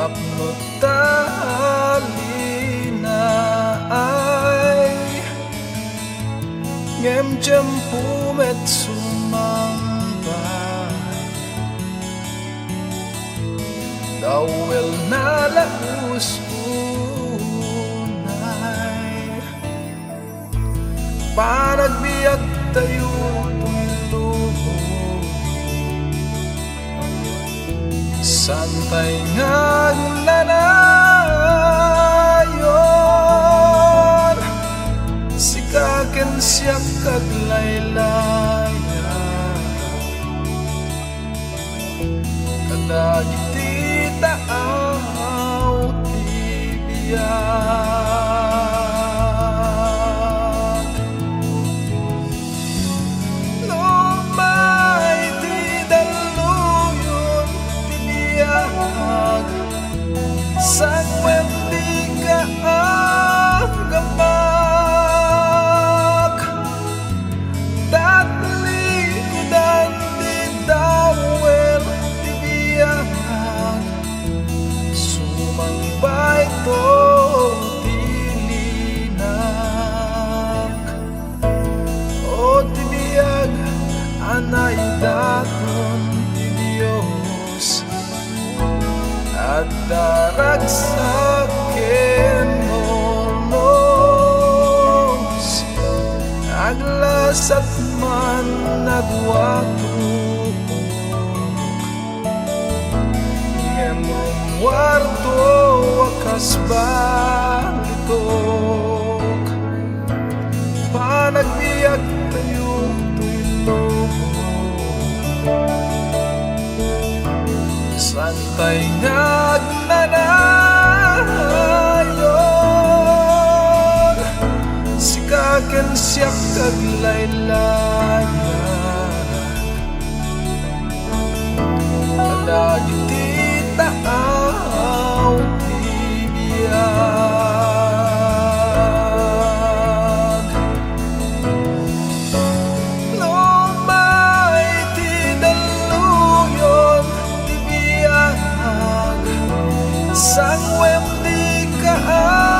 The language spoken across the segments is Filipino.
Tapno talina ay ngem jempu met sumambay dawel na laus unay panagbiag tayo santay nga nanayon sikaken siya kaglaylaya kadagiti taaw tibiyag lumay di daluyon tibiyag sangwen di kaagamak datlikudan di dawel tibiyag sumambay to tilinak o tibiyag anay daton ti Diyos at daragsaken monos aglasat man nagwatuk ngemong warto wakas balitok panagbiag tayo tulog santay nagnanayon sikaken siya kaglaylayan kadagiti taaw tibiyag lumay ti daluyon tibiyag sangwem di kaagamak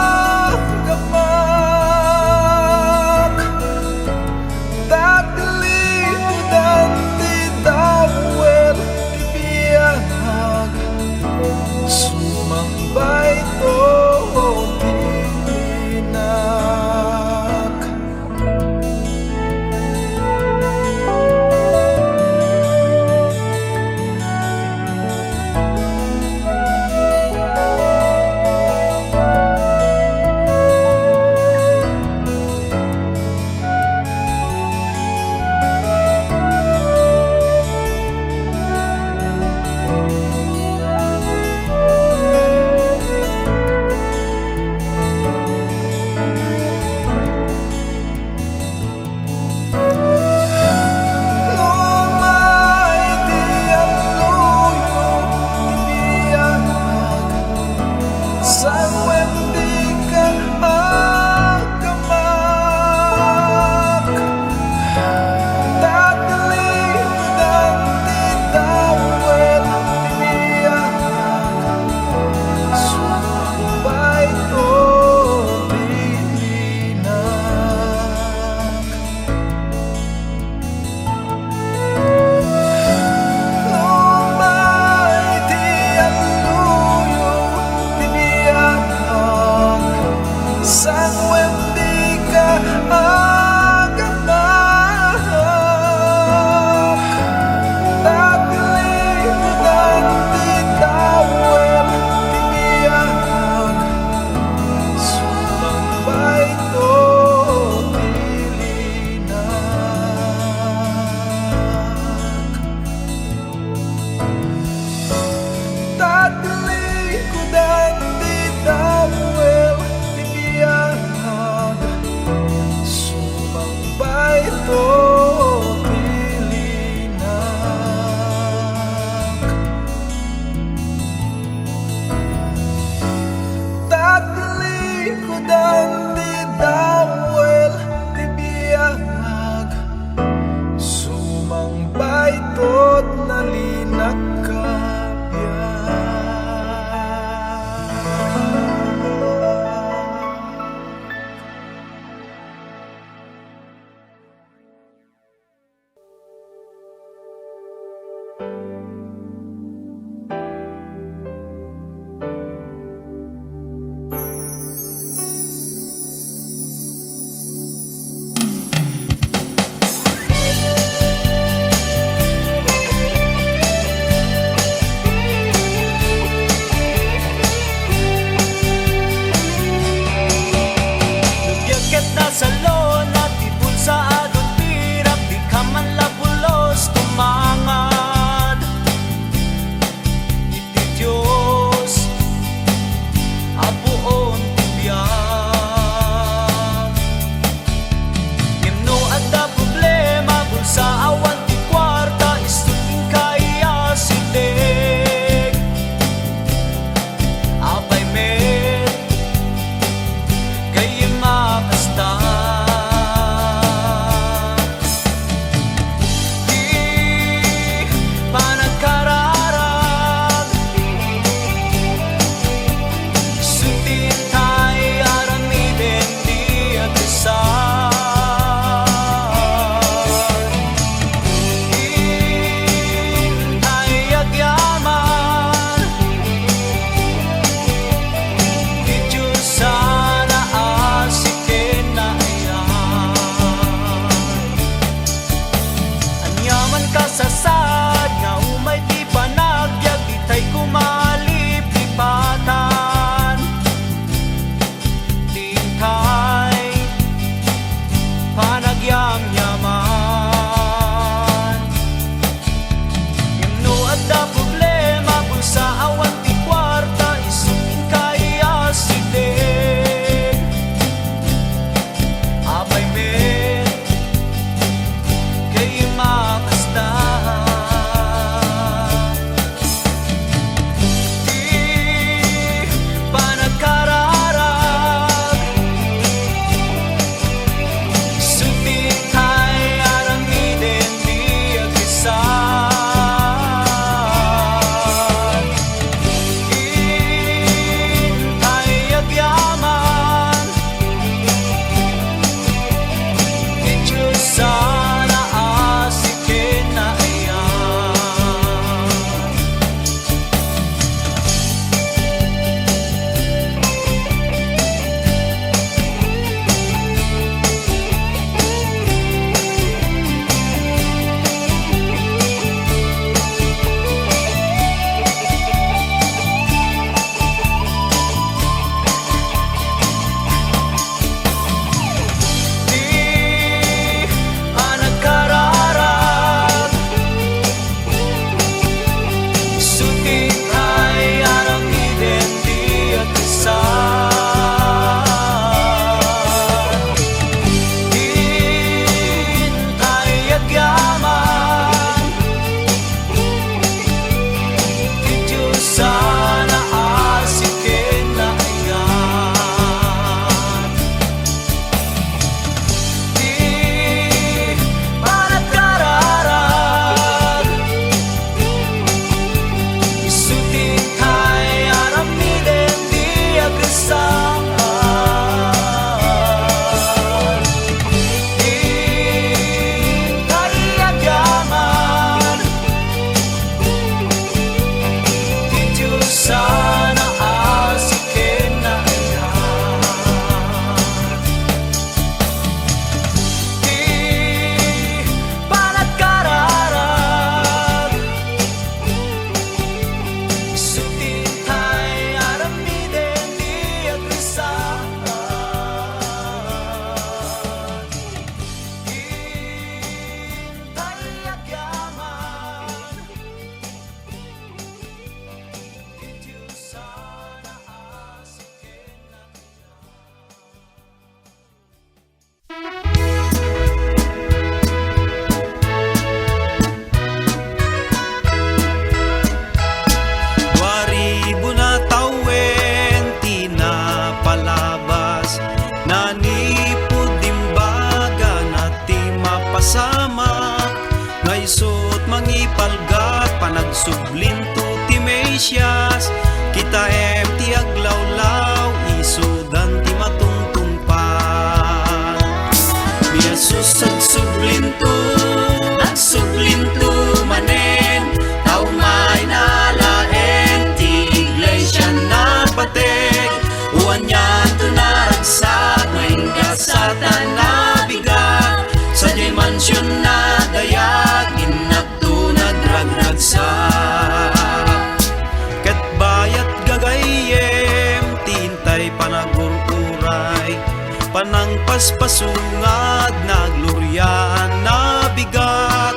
sublinto ti Mesias, kita ti aglawlaw, isudan ti matungtungpan. Ni Jesus ag sublinto manen, tao may nalaen, ti iglesia na patek, uwan yan to naragsak, maingga sa tanabigat, sa jay mansyon na dayag, inagto nagragragsak. Ket bayat gagayem, tintay panagururay, panang paspasungad, nagluryaan na bigat,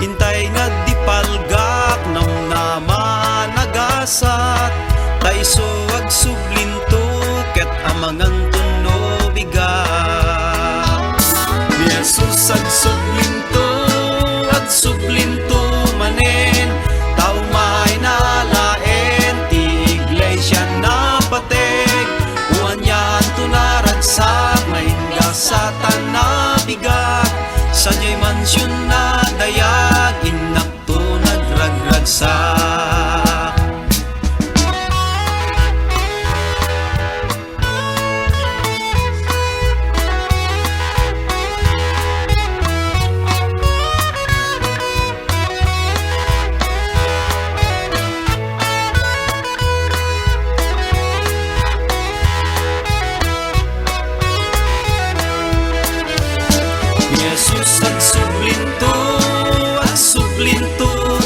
intay nga di palgak, naman nagasat, taiso ag sublinto, ket amangan tuno bigat. Ni Jesus ag sublinto manen, tao may nalaen, ti iglesia na patek, uwan yan to naragsak, maingga sa tanabigat, sa jay mansyon na dayag, inak to nagragragsak. Jesus ag sublinto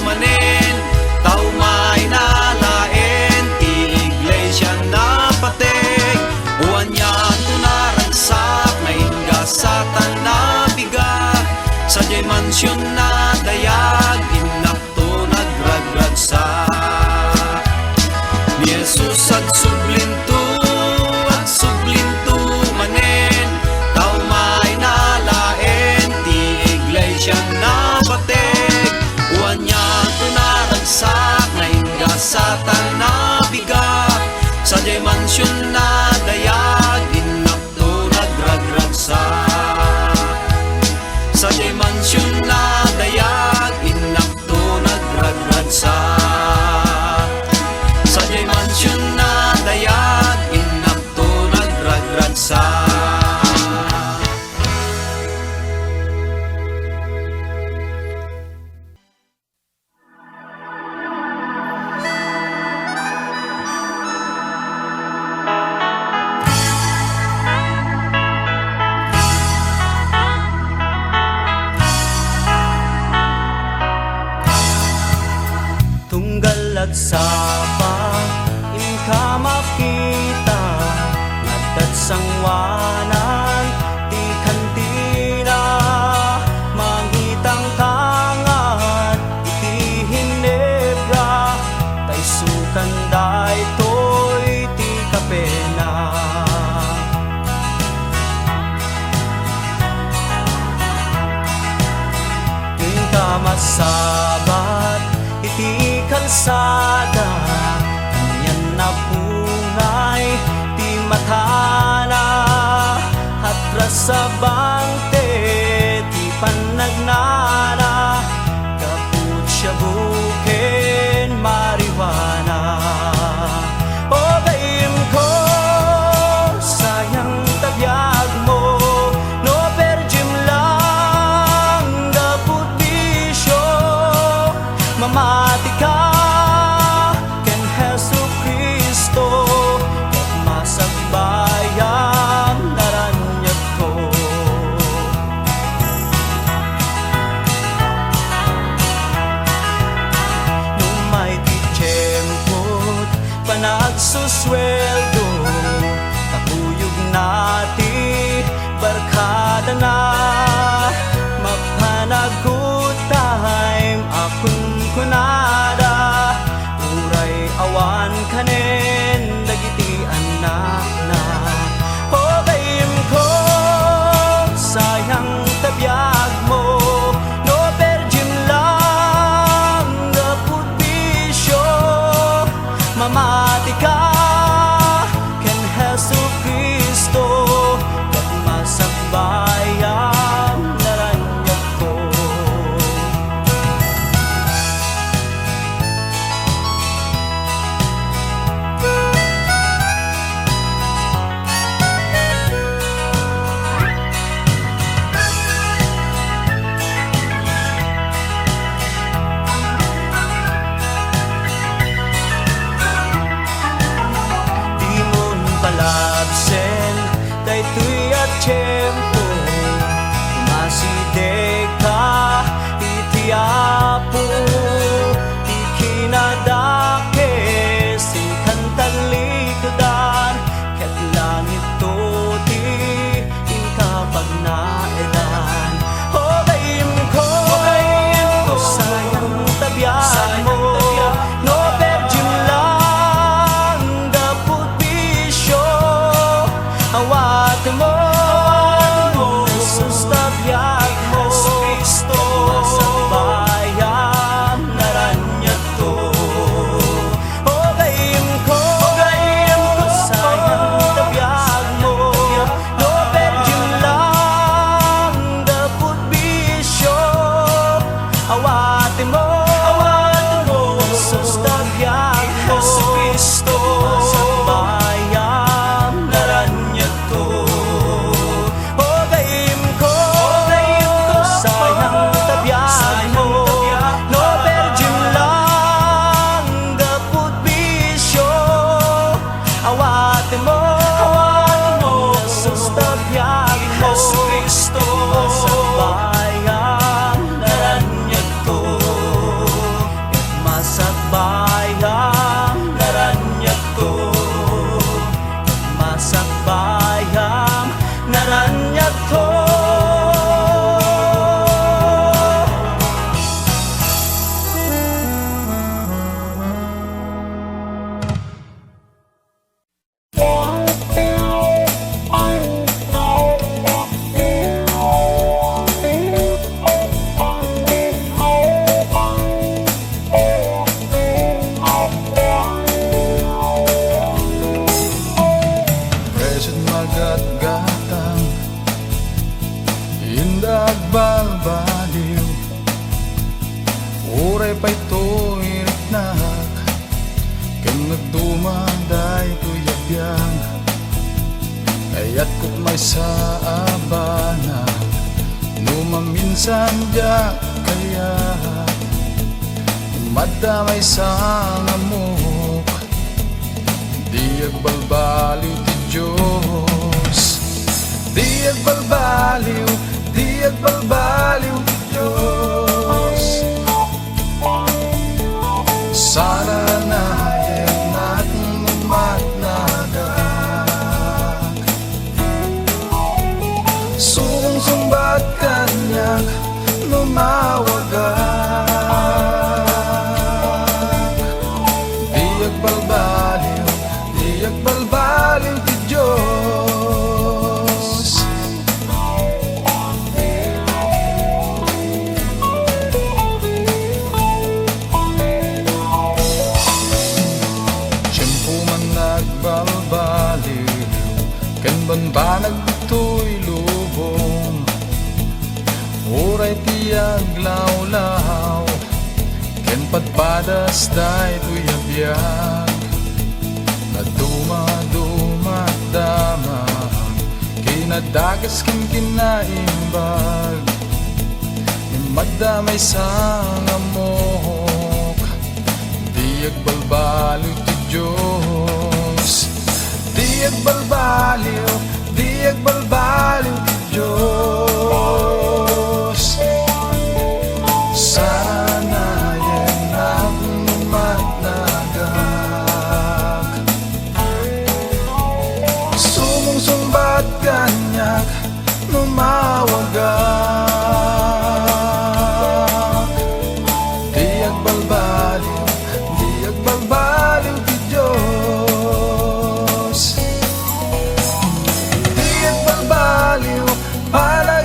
manen, tao may nalaen, ti iglesia na patek, uwan yan to naragsak, maingga sa tanabigat, sa jay mansyon na dayag, inak to nagragragsak. Ni Jesus ag sublinto manen, tao may nalaen, iglesia na patek, uwan yan to naragsak, naingga sa tanabigat, sa jay mansyon na dayag, inak to nagragragsak. Sa jay mansyon na dayag, inak to nagragragsak. Sa jay mansyon na dayag, inak to nagragragsak. Sapa inka makita ngadat sangwanan ti kantina, mangitang tangan iti Hinebra, tay sukan daytoy ti kapena. Inka masabat iti kalsada, kanyan na pungay, ti matana, hatras sa bangte, ti panagnana, kaput siya buken mariwana. O bayim ko, sayang tabyag mo, no perjim lang, kaput bisyo, mamati ka ken Hesu Kristo, ket masagbayam naranyag ko. Nung may tiyempot panagsusweldo, kakuyog nati barkada na, mapanagot time akun kunada, uray awan kanen dagiti anak na. O bayim ko, sayang tabyag mo, no perjim lang, gaput bisyo, mamati ka ken Hesu Kristo, ket masagbayan biyang kaya't kut may sa abana numaminsan dia kaya madamay sa ngamuk di agbalbaliw ti Diyos di agbalbaliw ti Diyos sana na yenat matnadag sumbat kanyak lumawagag di agbalbaliw ti Diyos tiyempo man nagbalbaliw ken banbanag dito'y lubong oray ti aglawlaw ken padpadas daytoy abiyag na dumadumat damag kinadagas ken kinaimbag madamay sa ngamok di agbalbaliw ti Diyos di agbalbaliw ti Diyos sana yan ang matnagag sumbat kanyak numawagag di agbalbaliw ti Diyos di agbalbaliw palagi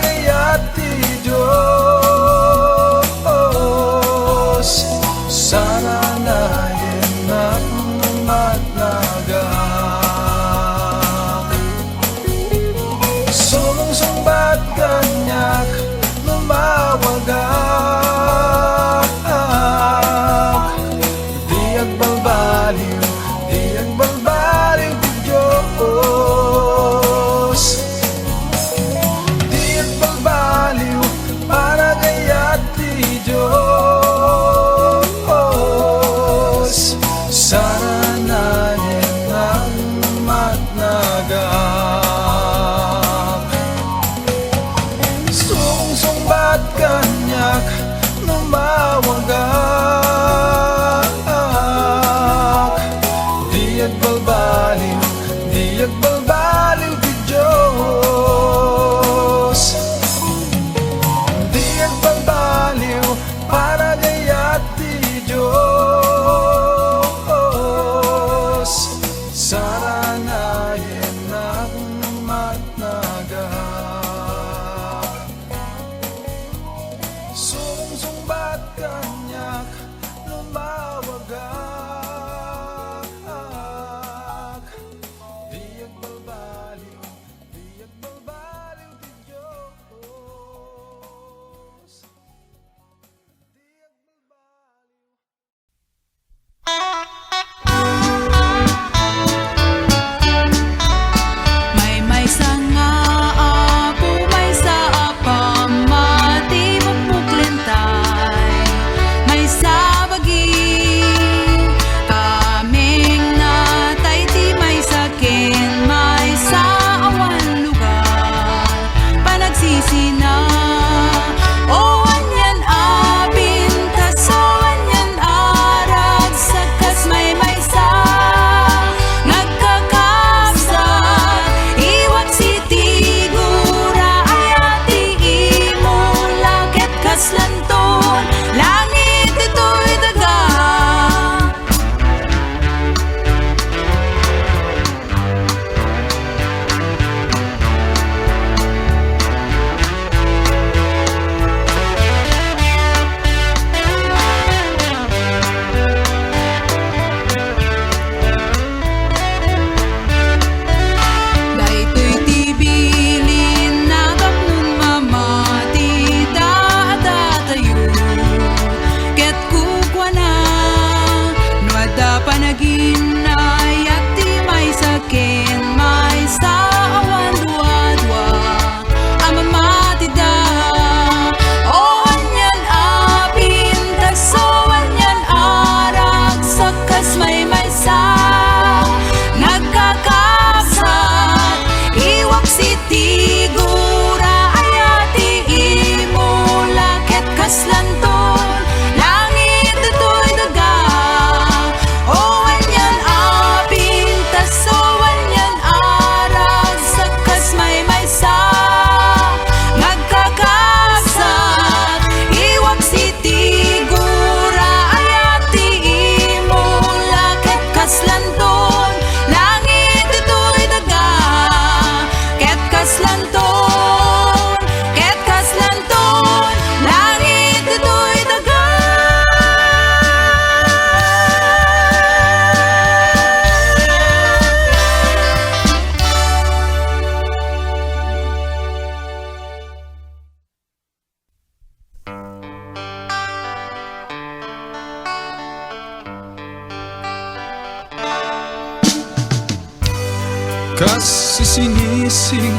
Kasi sinising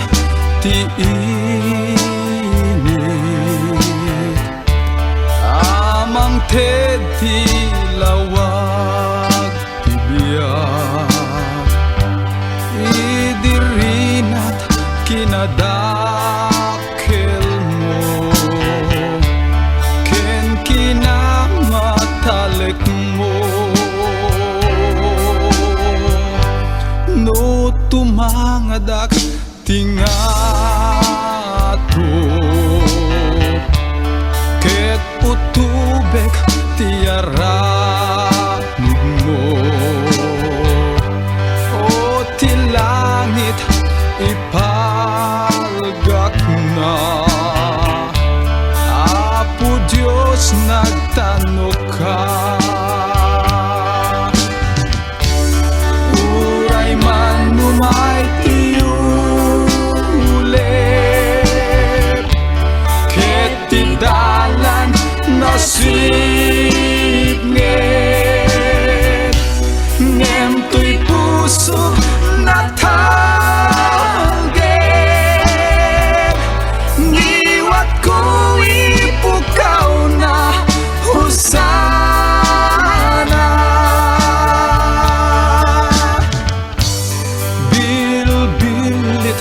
tiinit amang tedi lawag tibiyag idirinat kinadakil mo ken kinamatalik mo no tumangadak tingato ket utubek tiaramid mo o ti langit ipalgak na Apo Diyos nagtanok ka uray man numay tiyulip ket ti dalan nasib nget ngem tuy puso natalget ngiwat ko ipukaw na husana bilbilit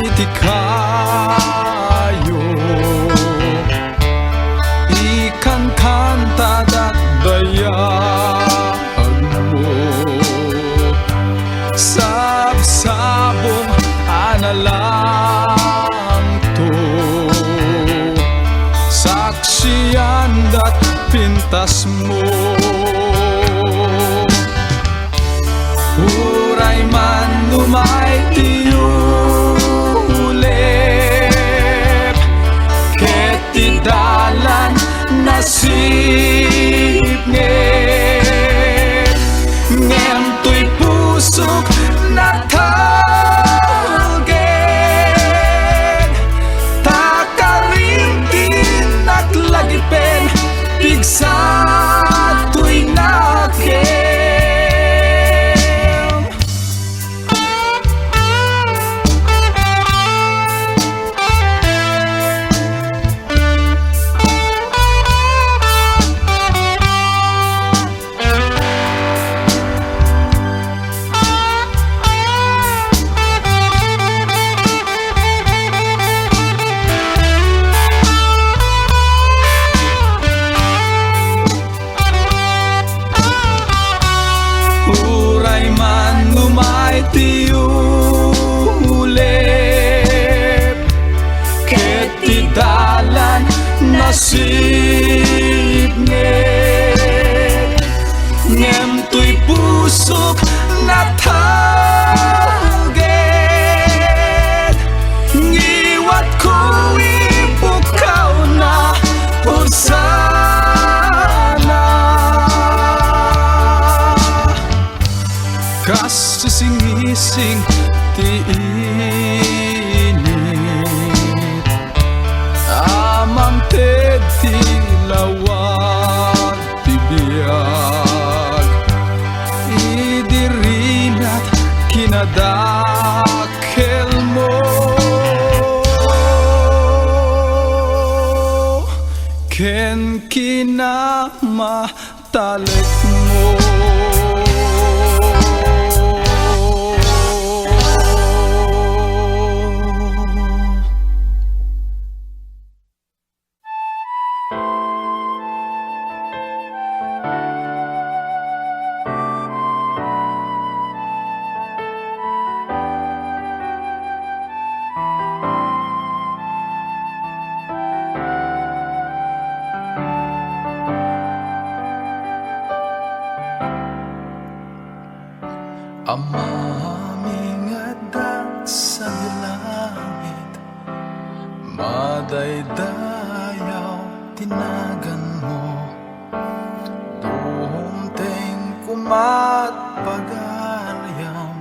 iti kayo ikan kantadat dayag mo sabsabong analang to saksiyan dat pintas mo uray man lumay tiyulip ket ti dalan nasib nget ngem tuy pusok natalget takarimtin naglagipen pigsa tuy nakem uray man lumay tiyulip ket ti dalan nasib nget ngem tuy pusok natalget ngiwat ko ipukaw na husana kasi singising tiinit amang tedi lawag tibiyag idirinat kinadakil mo ken kinamatalik mo amaming adak sa langit madaydayaw tinagan mo dumteng kumat pagaryam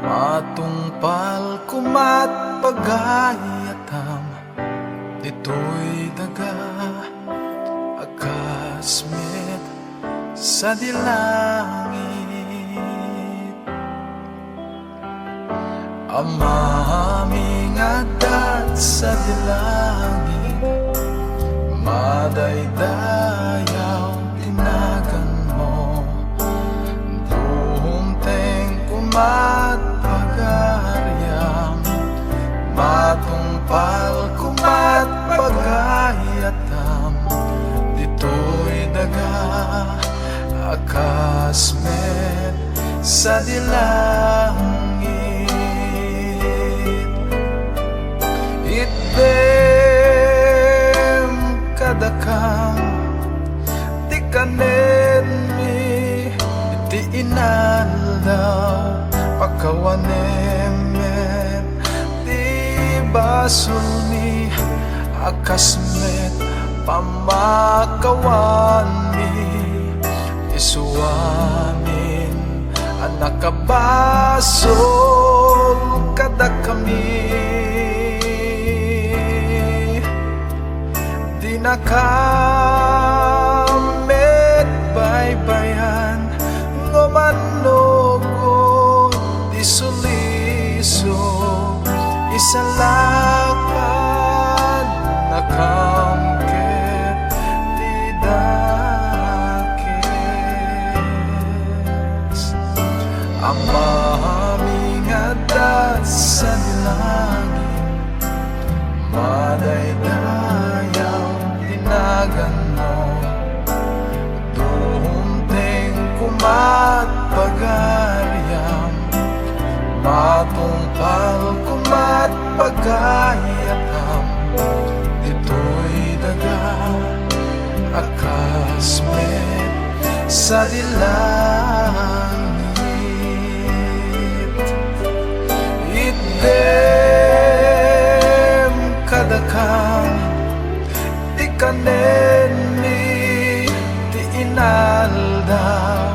matungpal kumat pagayatam dito'y daga akasmet sa dilangit amaming adat sa dilangin, madaydayaw tinagan mo, dumteng kumat pagaryam, matungpal kumat pagayatam, dito'y daga akasmet sa dilangit. Itdem kadakam ti kanen mi iti inalaw pakawanemen ti basol mi akasmet pamakawan mi isuamin anak kabasol kada kami di nakamet baybayan ngomanogon di suliso isalakan nakamket di dakes amaming adat sa dilangin, madaydayaw tinagan mo, dumteng kumat pagaryam, matungpal kumat pagayakam, dito'y daga akasmet sa dilangit. Itdem kadakam di kanen mi di inaldaw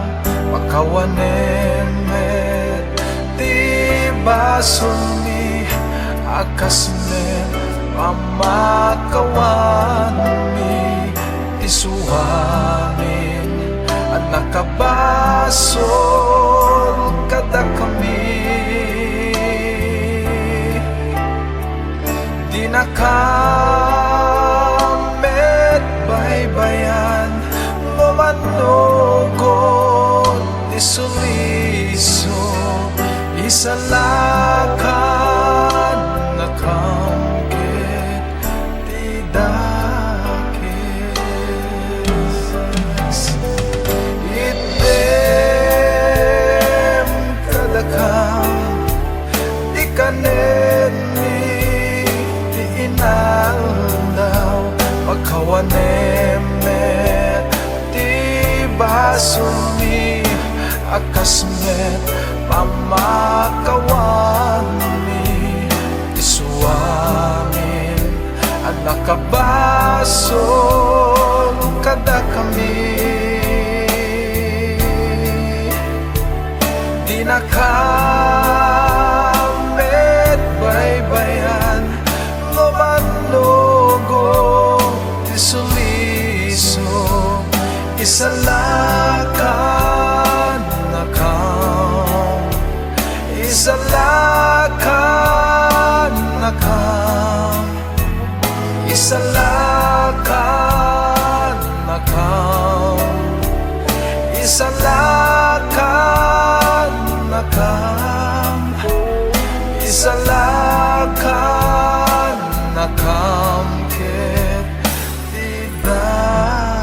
makawanemet di basol mi akasmet pamakawan mi isuhamin anak kabasol kada kami di nakamet baybayan ngomanogon di suliso isalakan nakamket di dakes itdem kadakam di kanen inaldaw pagkawanemet ti basumi akasmet pamakawan mi isuamin anak kabasol kada kami di nakamet baybayan ngomanogo di suliso isalakan nakam isalakan nakam isalakan nakam isalakan nakam isalakan nakamket di dakes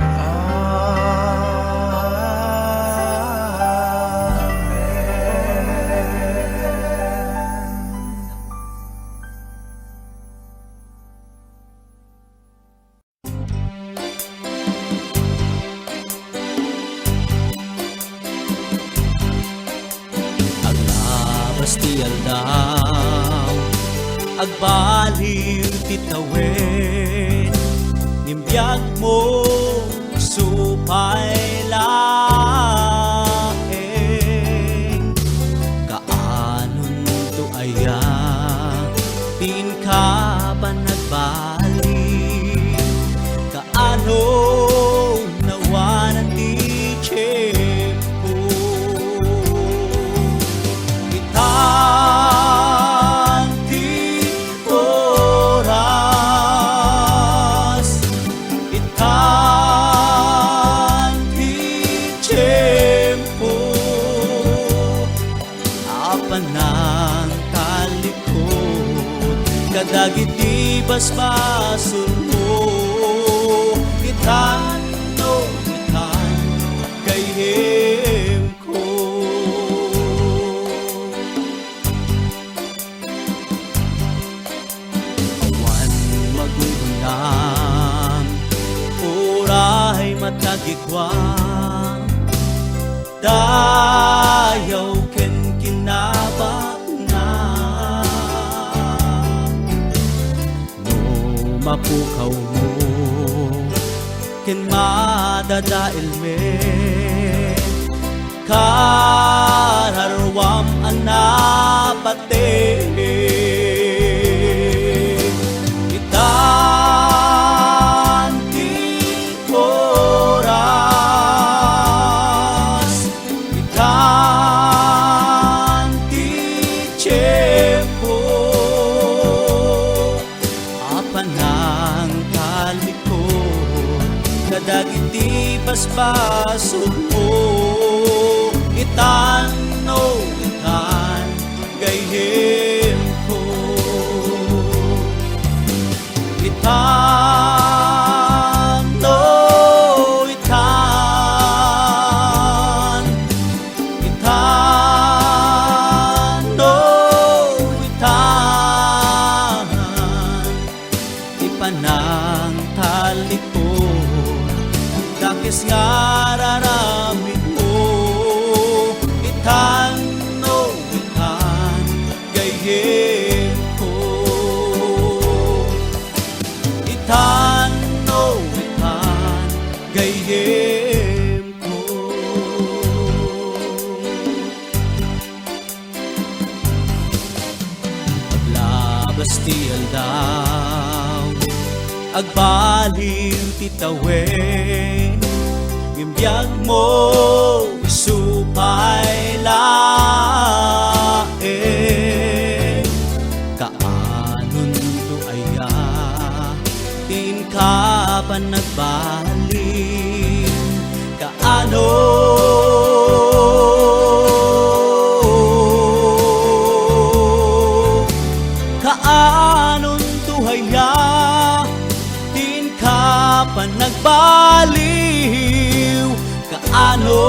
amen. Basti aldaw agbaliw titawen nimbiyag mo supay laeng kaanon to aya tin ka ba nagbalik kaano nawanan di che basbason mo. Itan, no, itan, kayem ko. Awan magundang, oray matagikwa, dayaw ken kinabak na. No mapukaw mo ken madadail me, kararwam anapate. Itan ti oras, itan ti tiyempo, apan ang talikod, kadagiti basbason mo. Itan, no, itan, gayem ko. Itan, no, itan, itan, no, itan, ipanang talikod, dakis nga raramid mo. Itan, no, itan, gayem ko. Itan, no, itan, gayem ko. Paglabas ti aldaw, agbaliw ti tawen, gimbiyag mo isupay laeng. Kaanon to aya, tin ka pa nagbalin, kaano kaanon to aya, tin ka pa nagbaliw, kaano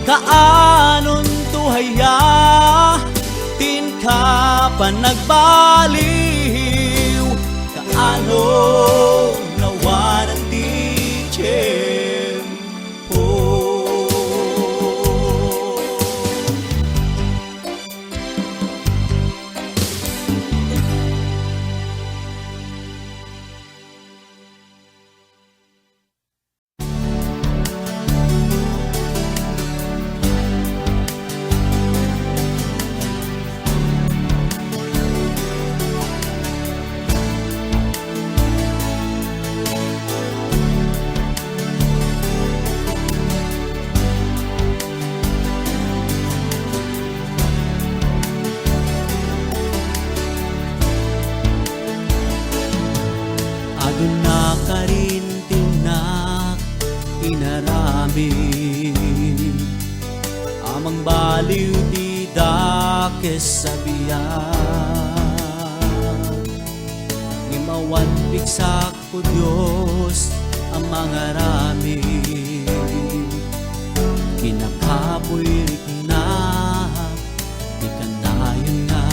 kaanon tuhaya, tin ka pa nagbaliw, kaano nawanan ti tiyempo. Adun na ka rin tinak inarami, amang baliw di dakes sabiyan. Imawan bigsak ko Diyos ang mga rami, kinakapoy na di kanayon nga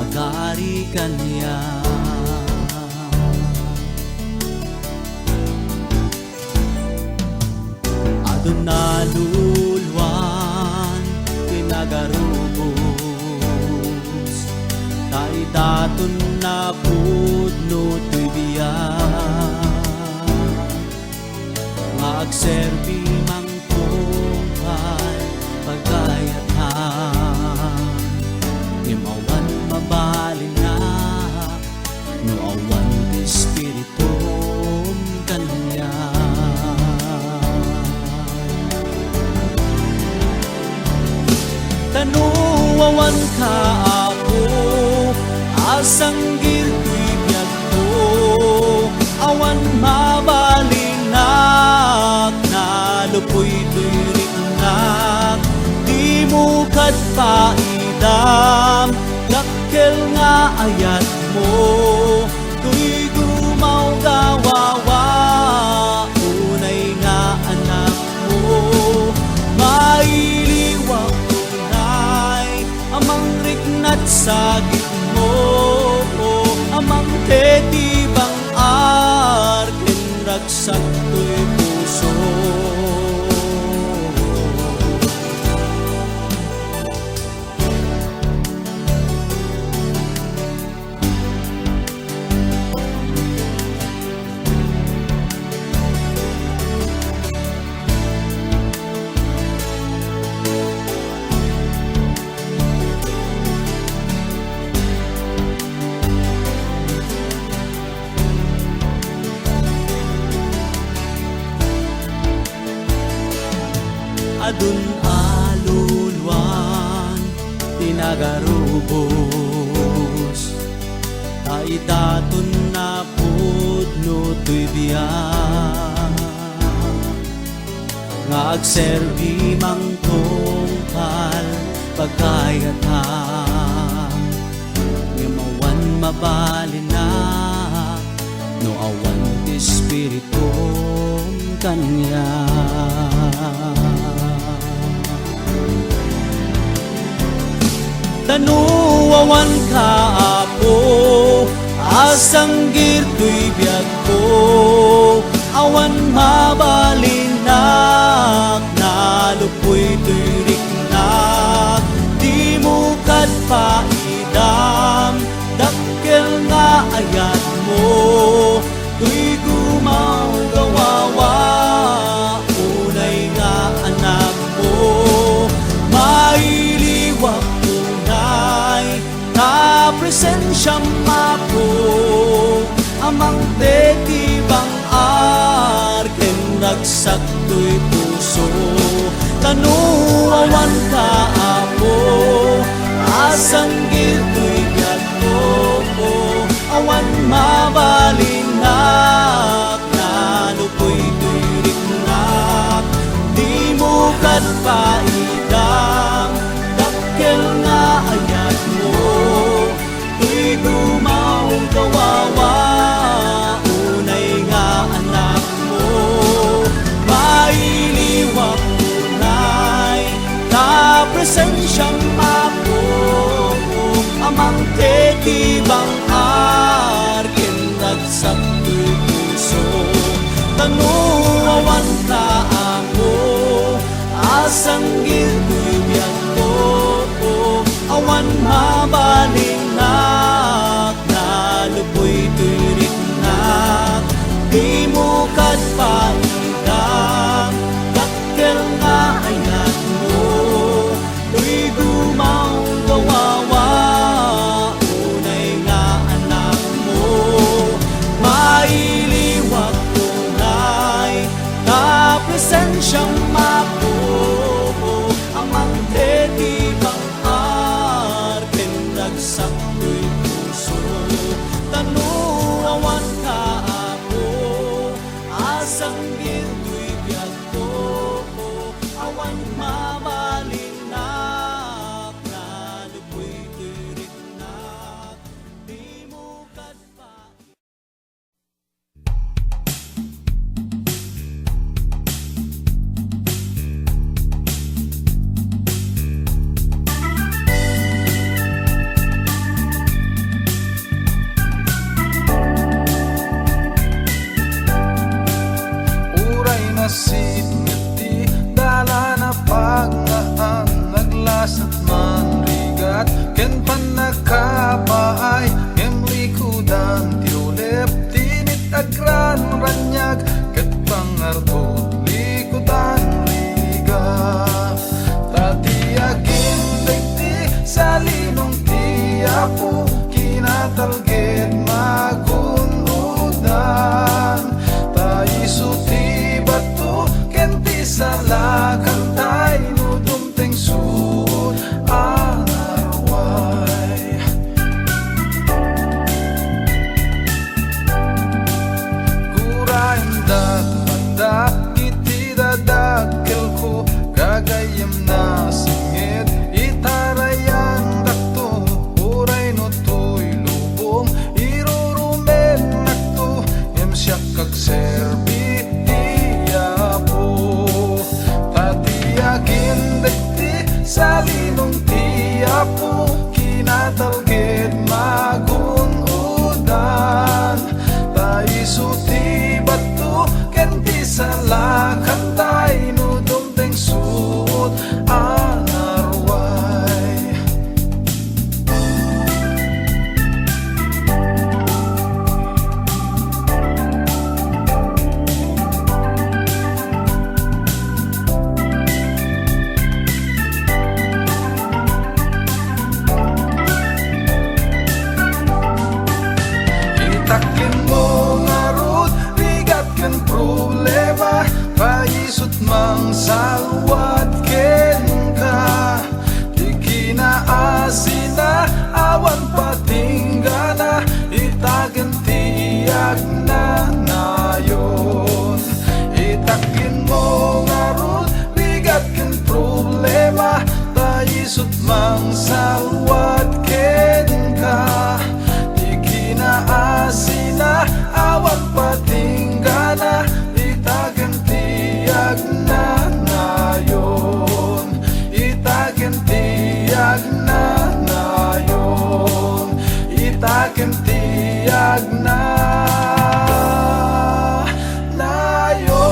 agari kanya. Adun naluluan kinagarubos, tay daton na pudno tibiyan, magserbi mang tungkal pagkayatan. Imawan mabalin na no awan di spiritum kanya. Tanuwawan ka ako, asang gilbibiyag ko, awan mabalinak, nalupoy tuy ringnak, di mo kad dam dakkel nga ayat mo tuy gumaw gawawa unay nga anak mo mailiwag unay amang rignat sagit mo amang tetibang arkin ragsak tuy puso adun alulwan tinagarubos ay daton na pudno tuy biyak nga agserbi mang tungkal pagkayatan nga mawan mabalin na no awan ti espiritum kanya tanuwawan ka apo asang girto'y biyag ko awan mabalinak nalupoy to'y riknak di mo kadpaidam dakkel nga ayat mo to'y gumaw gawawa unay nga anak mo mailiwag na presensya mapo amang tetibang arken ragsak tuy puso tanuawan ka apo asang gito'y biyag mo awan mabalinak nalupoy tuy riknak di mo kadpaidam dakkel nga ayat mo tuy gumaw gawawa unay nga anak mo mailiwag unay ka presensyang mapo amang tetibang arkin ragsak tuy puso tanuawan ka ako asang gito'y biyag ko awan mabalinak nalupoy to'y riknak di mo kadpaidam dakkel nga ayat mo to'y gumaw gawawa unay nga anak mo mailiwag unay na presensyang mapo amang tetibang ragsak tuy puso tanuawan ka ako asang ginto'y biyag ko awan mabalinak nalupoy to'y riknak di mo kadpa. Nasid ngiti dala na pangaan naglasat man rigat ken panakapaay ngem likudan tiulep tinit agran ranyag ket pangartot likudan liga tatiagin dagti sa linong tiapo kinatalged magunudan taisuti sala kantay no dumteng suot ang arway kurain manda iti dadagkel ko gagayam na singit itarayan itakin mo nga rod, bigat kan problema, paisot mang salwat ken ka. Di kinaasina, awan patinggana, itagan tiyag na nayon. Itakin mo nga rod, bigat kan problema, paisot mang salwat ken ka. Di kinaasina, awan patinggana, itagan tiyag na nayon. Itagan tiyag na nayon. Itagan tiyag na nayon.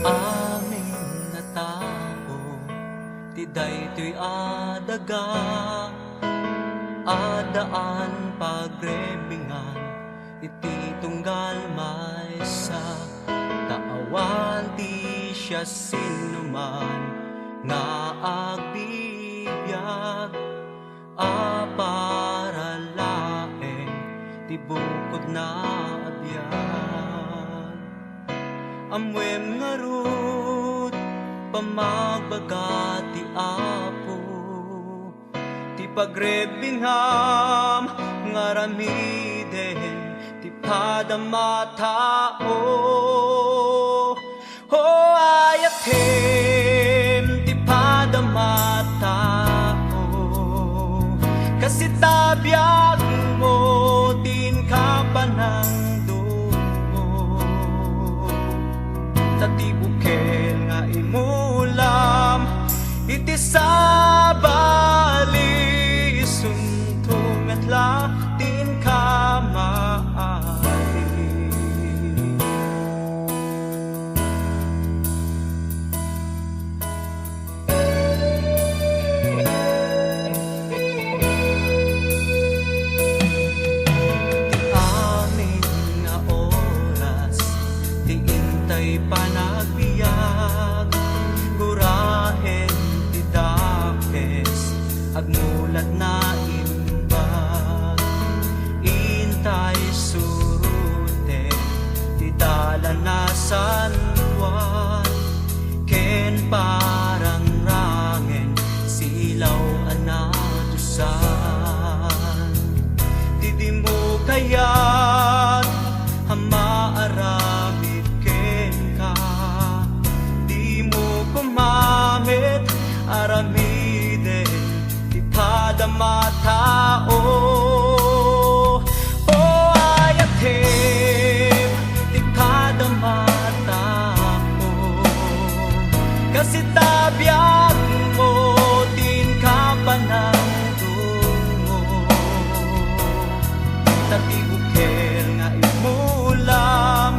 Amin na tao, ti daytoy adaga, adaan pagrebingan, iti tunggal maysa, taawan ti siya sinuman, nga agbibiyag, aparalaeng, ti bukod na abiyag. Amwem nga rod, pamagbaga ti Apo, ti pagrebingham nga ramiden, ti padamatao. O ayatem ti padamatao, kasi tabiyag mo din ka pa ng tatibukel nga imulam, iti sabali suntong at latin ka maali. Ti amin nga oras, ti intay panagbiag, gurahen ti dakes, agmulat na imbag. Intay surute, ti dala na San Juan, ken parang rangen, silaw anadusan. Ti di mo kayat, hamaaramid ken ka, di mo kumamit, aramiden, ti padamatao. O ayatem, ti padamatao, kasi tabiyag mo din ka pa ng dungo. Tatibukel nga imulam,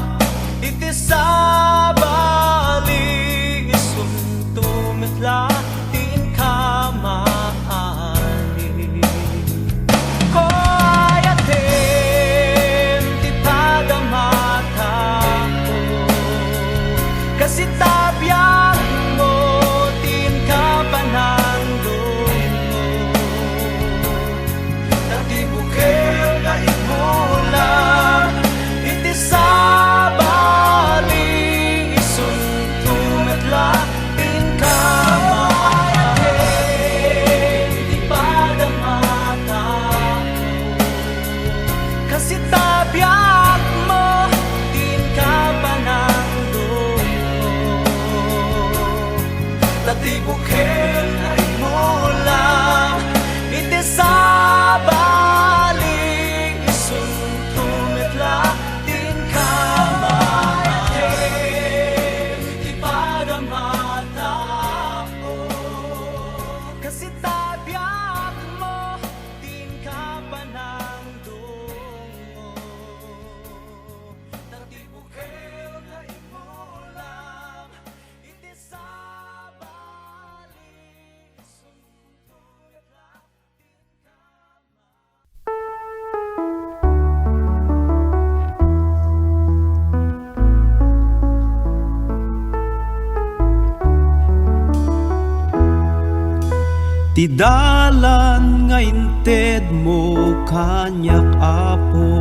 Iti dalan nga inted mo kanyak apo,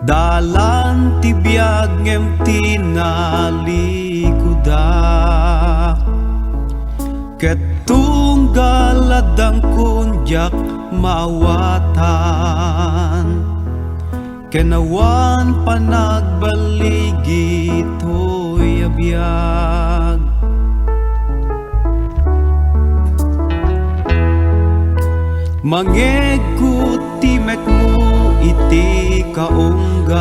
dalan ti biag ngem tinalikudak, ket tunggal adang kunjak maawatan, kenawan panagbaligi to'y abiyag. Mangegkut timek mo iti kaunggat,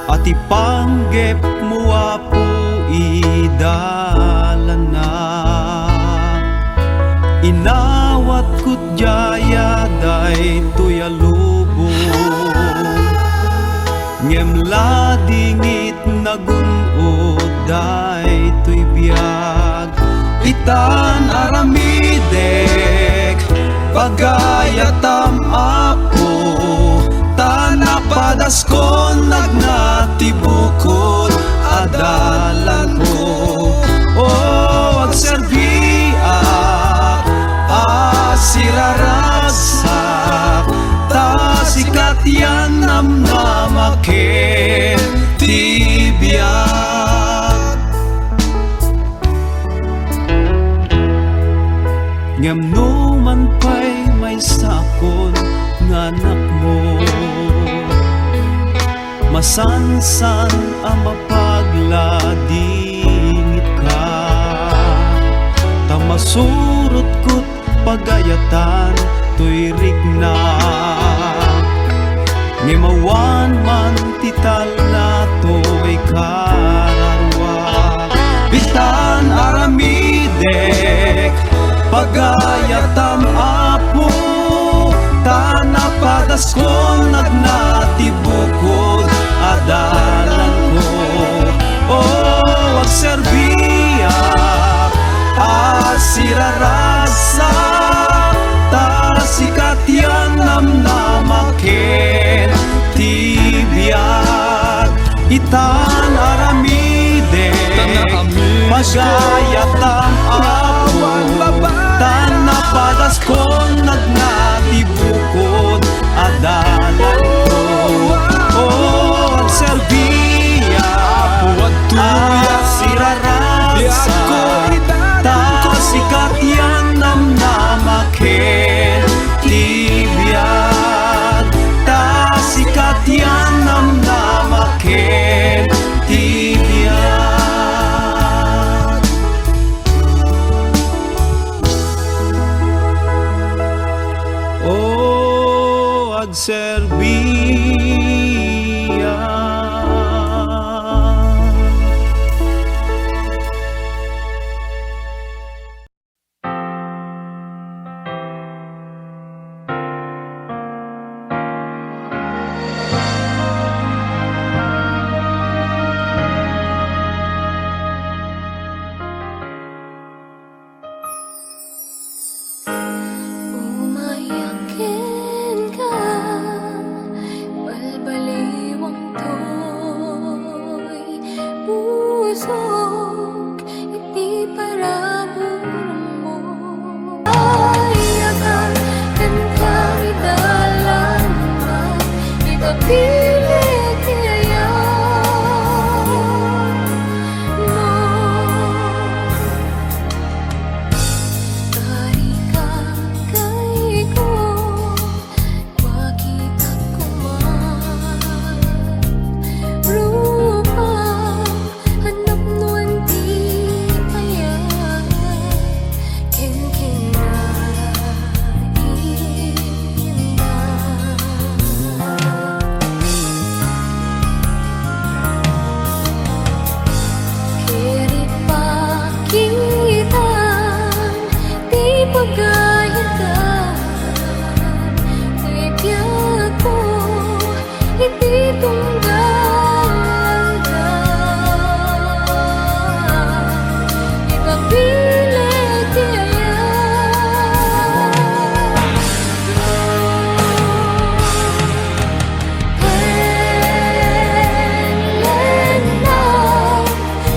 at ipanggep mo apo idalana. Inawat kut jaya day tuyalubong, ngem ladingit nagunod day tuy biag. Itan aramidek pagayatam apo, tanapadas ko nagnatibukod adalan ko. O agserbiak asiraragsak, ta sikat yan namnamaken tibiyag. Ngem no man pa'y may sakon nga anak mo, masansan ang mapagladingit ka, tamasurot ko't pagayatan to'y rigna. Ngimawan man tital na to'y kararwag, bitan aramidek pagayatam apo, tanapadas ko nagnatibukod adalan ko. O agserbiak asirarasa, ta sikat yan namnamaken tibiyag. Itan aramidek pagayatam apo, tanapadas ko nagnatibukod adalan ko. O agserbiak asirarasa, ta sikat yan namnamaken tibiyag, ta sikat yan namnamaken tibiyag. O agserbiak umayakin ka, balbaliwang to'y pusok, iti paraburong mo. Ayakan ka idalan man, ipapilit iyayan mo. Tari ka kay ko, wakita ko man rupa, hanap nuan di kaya, ken na kiri pakitan, di pagayatan, di biyak ko, iti tunggal ka, ipapilit iyayan mo. Henlen na,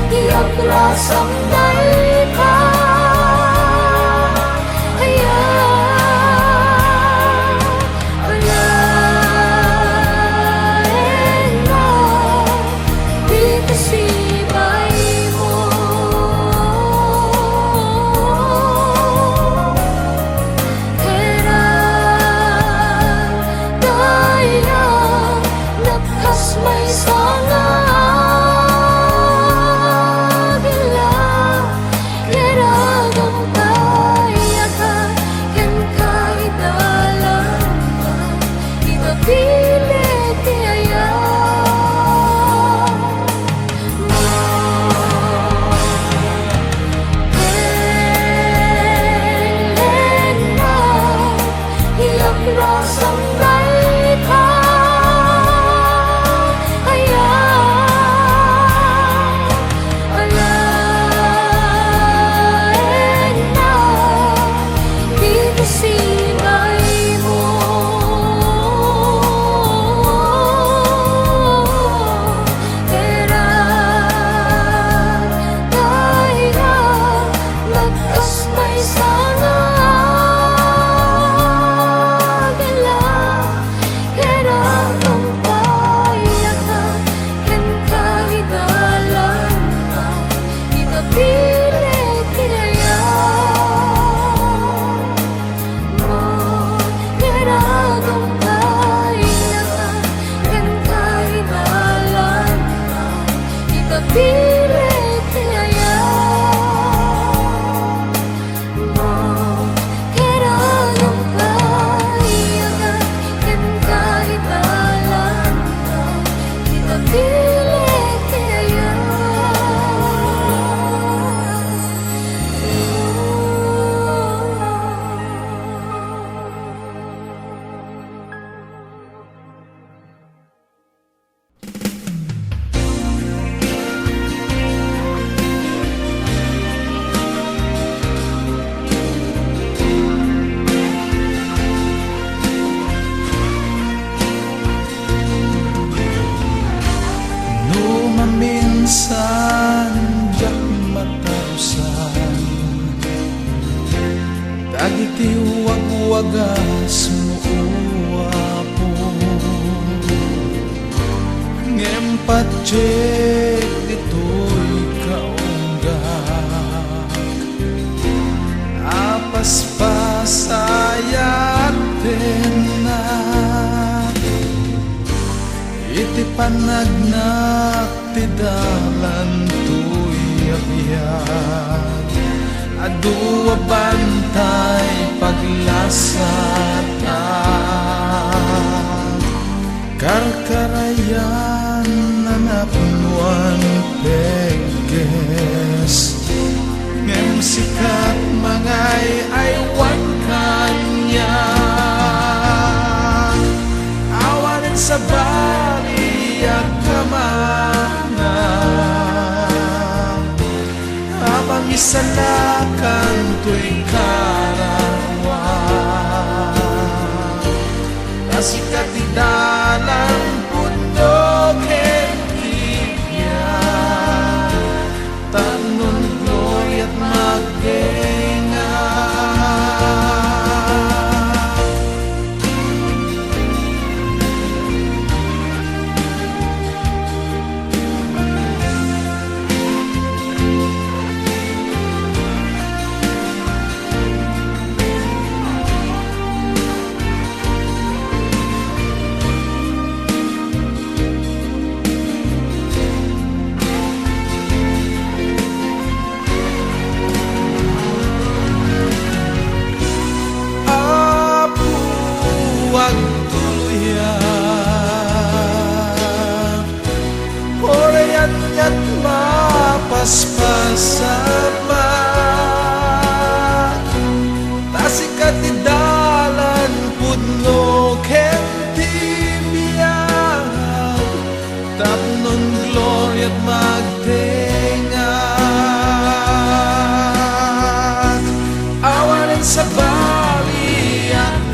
iyak rasang daika, minsan jak matarusan dagiti wag-wagas mo uwapo ngem patjek ditoy kaungga apas pasayat na iti panagnak ti dalan tuy abiyag adua bantay paglasat at karkarayan nanapnuan peges ngem sikat mangay aywan kanya awanin sa bali at kamana habang isalakan to'y karawan kasikat di dalang puno kentipya tanon glory at magdenga huwag tuluyan Orayan at mapaspasan man tasikat idalan pudno kentibiyang tapnon glory at magtenga awanin sa bali at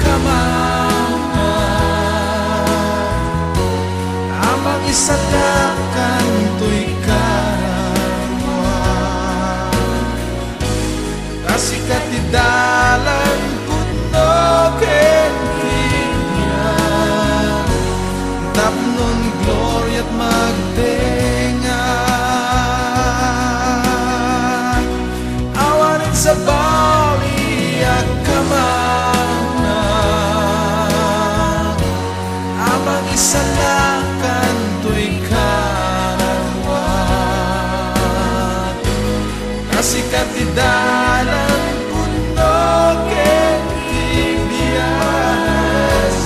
isalakan to'y karawan kasikat di dalan puno kentipya tapnon glory at magdenga awanin sa bali at kamana amang isalakan to'y karawan kasikat di dalan puno kentibiyas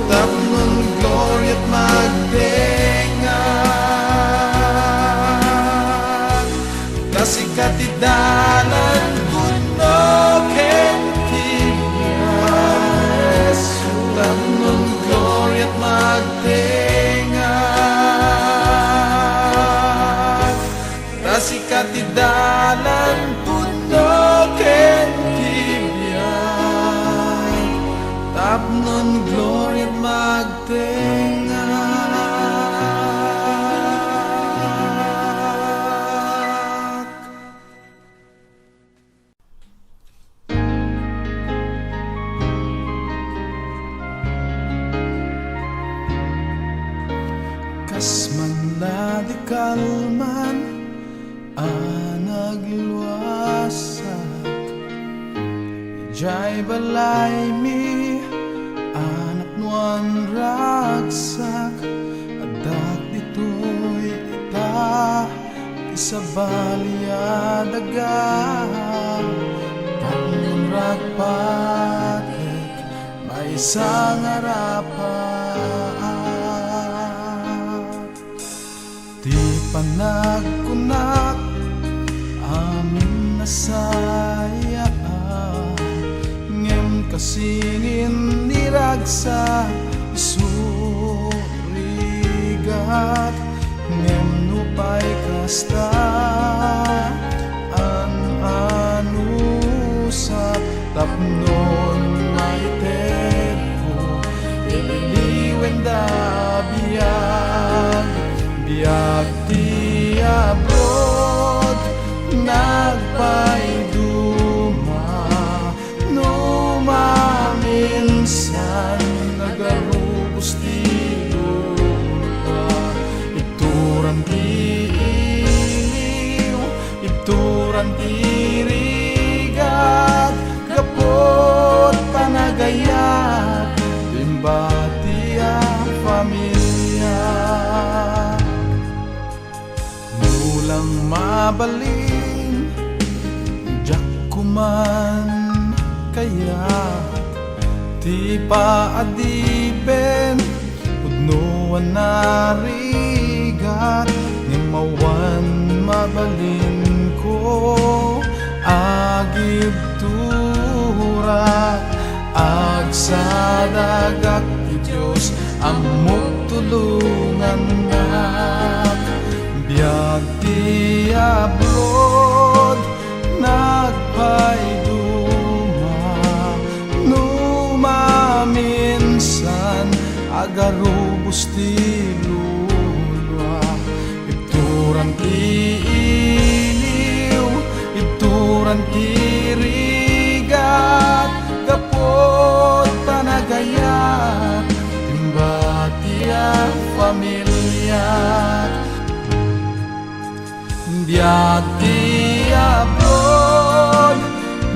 tapnon glory at magdenga kasikat di dalan puno kentibiyas tapnon glory at magdenga kasikat di dalan puno kentibiyag tapnon glory at magdenga kas manladi kalman nagluwasak ijay balay mi anak nuan ragsak adak ditoy ita isabalya daga tapnon ragpatek may isang harapan di panagkunak amin nasaya ngem kasingin niragsa surigat ngem nupay kasta an anusa tapnon may teko ililiwen da biyag ti abro mabalin, jak kuman kaya ti paadipen udnuan narigat ni mawan mabalin ko agib turat agsadagak ti Diyos amok tulungan nga biag ti ablod nagpayduma numaminsan agarubos ti lulwa ituran ti iliw ituran ti rigat kapot panagayat timba ti pamilya biag ti ablod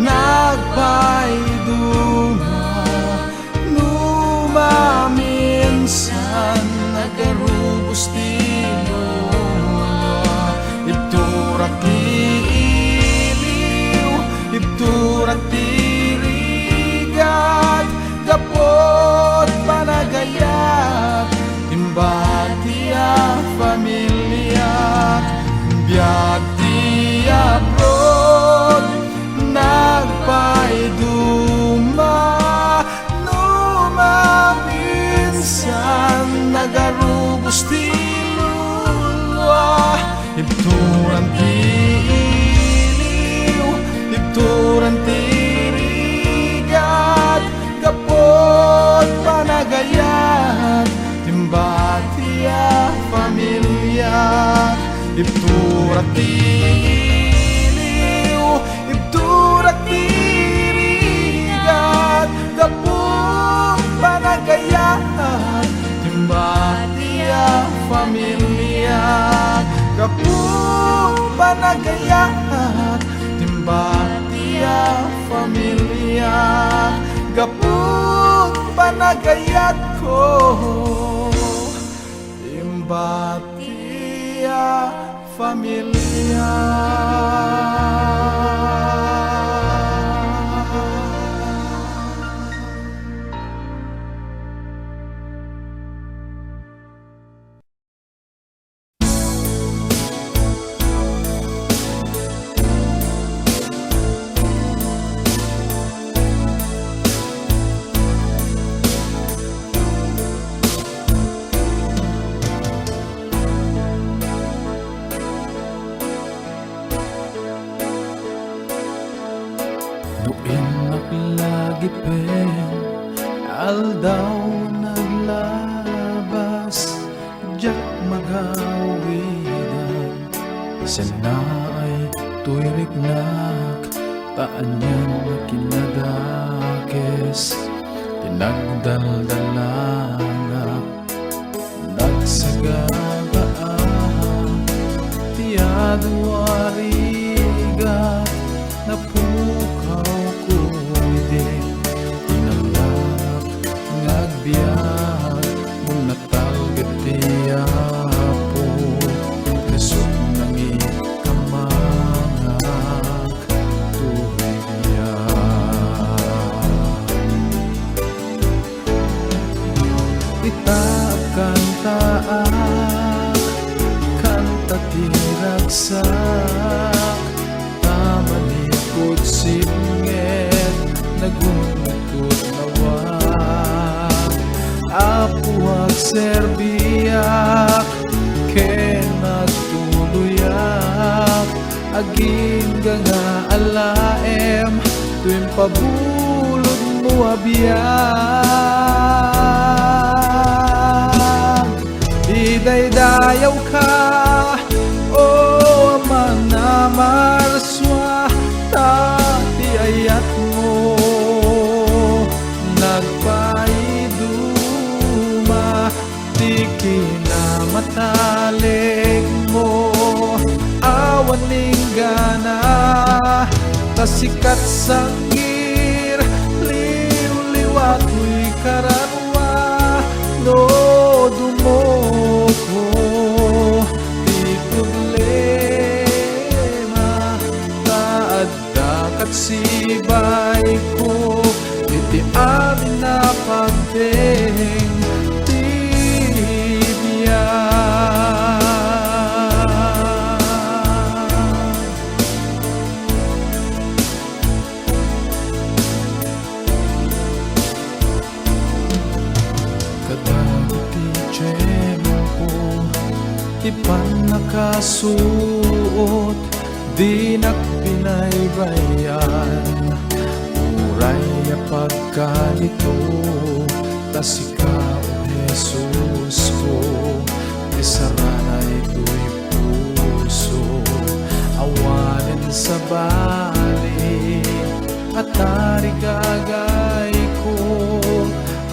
nagpayduma numaminsan nagarubos ti lulwa iturak ti iliw iturak ti rigat kapot panagayat timba ti pamilya biag ti ablod nagpayduma numaminsan nagarubos ti lulwa ituran ti iliw ituran ti rigat kapot panagayat timba ti pamilya iturak ti iliw iturak ti rigat kapot panagayat timba ti pamilya kapot panagayat timba ti pamilya kapot panagayat ko timba ti pamilya. Naglagi aldaw naglabas jak magawidan sana ay tuyriknak taan yan nakinadakes tinagdaldalangak nagsagabaan tiyaduarigat napukaw biag mong natalgad tiyapo lesog nang ikamangak tuwing biag itaap kantaak kanta tiragsak tamanikod sibnget nagungkot nawa apuag serbiak kenat tuluyak aging nga alaem tuwing pabulod mo abiyag idaydayaw ka o aman na marswa tati ayat mo nagpaiduma di kinamatalig mo awan ning gana tasikat sanggir liw-liwat mo'y karanwa no dumoko di tugle ko, di pa nakasuot, di nakpinaybayan. Uray na pagkalito, tas ikaw, Jesus ko, isara ito'y puso. Awanin sa bali at tarigagay ko,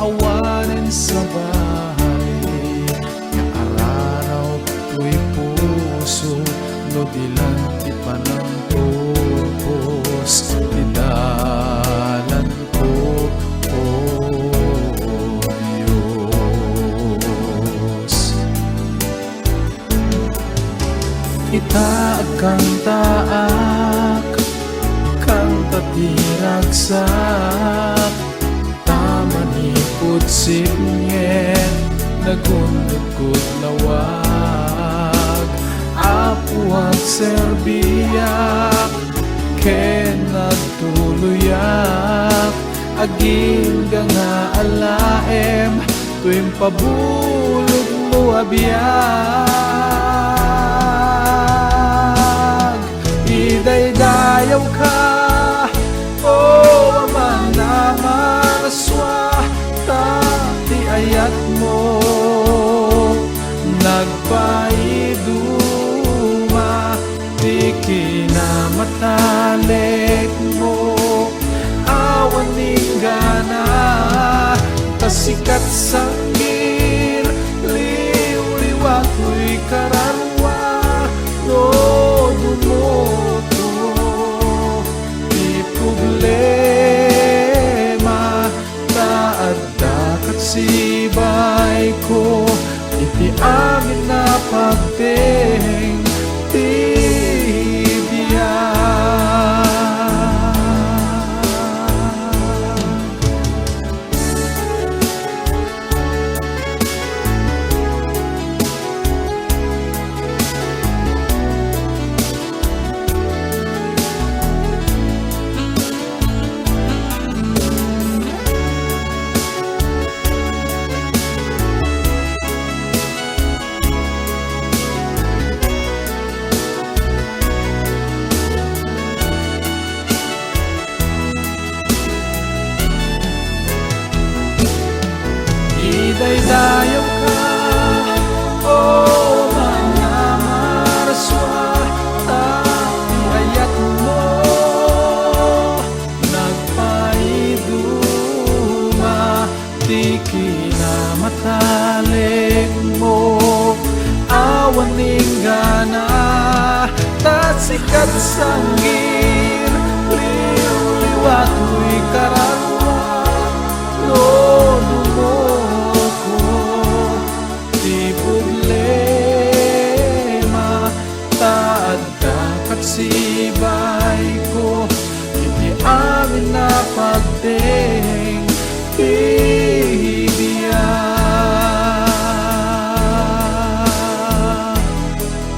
awanin sa bali nga araraw ko'y puso, no dilanti pa ng tubos, didalan ko, oh Diyos. Itaag kang taak, kang tatiragsak, tamanipod sipngen, nagundod lawag, apuag serbiyak, ken nagtuluyak, agil ka nga alaem, tuwing pabulog mo abiyag. Idaydayaw ka, o Ama na maraswa, ti ayat mo nagpaiduma, di kinamatalik mo, awan ninggana, tasikat sanggir, liw-liwat ko'y kararwa, no dumoto, di problema, taaddakat sibay ko, iti amin na pagteng idaydayaw ka, o mga maraswa, ti ayat mo nagpaiduma, di kinamatalik mo, awan ninggana, tasikat sanggir, liw-liwat ko'y kararwa, no dumoko, di problema, taaddakat sibay ko, iti amin na pagteng bibiyag.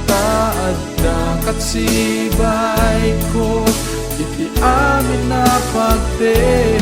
Taaddakat sibay ko, iti amin na pagteng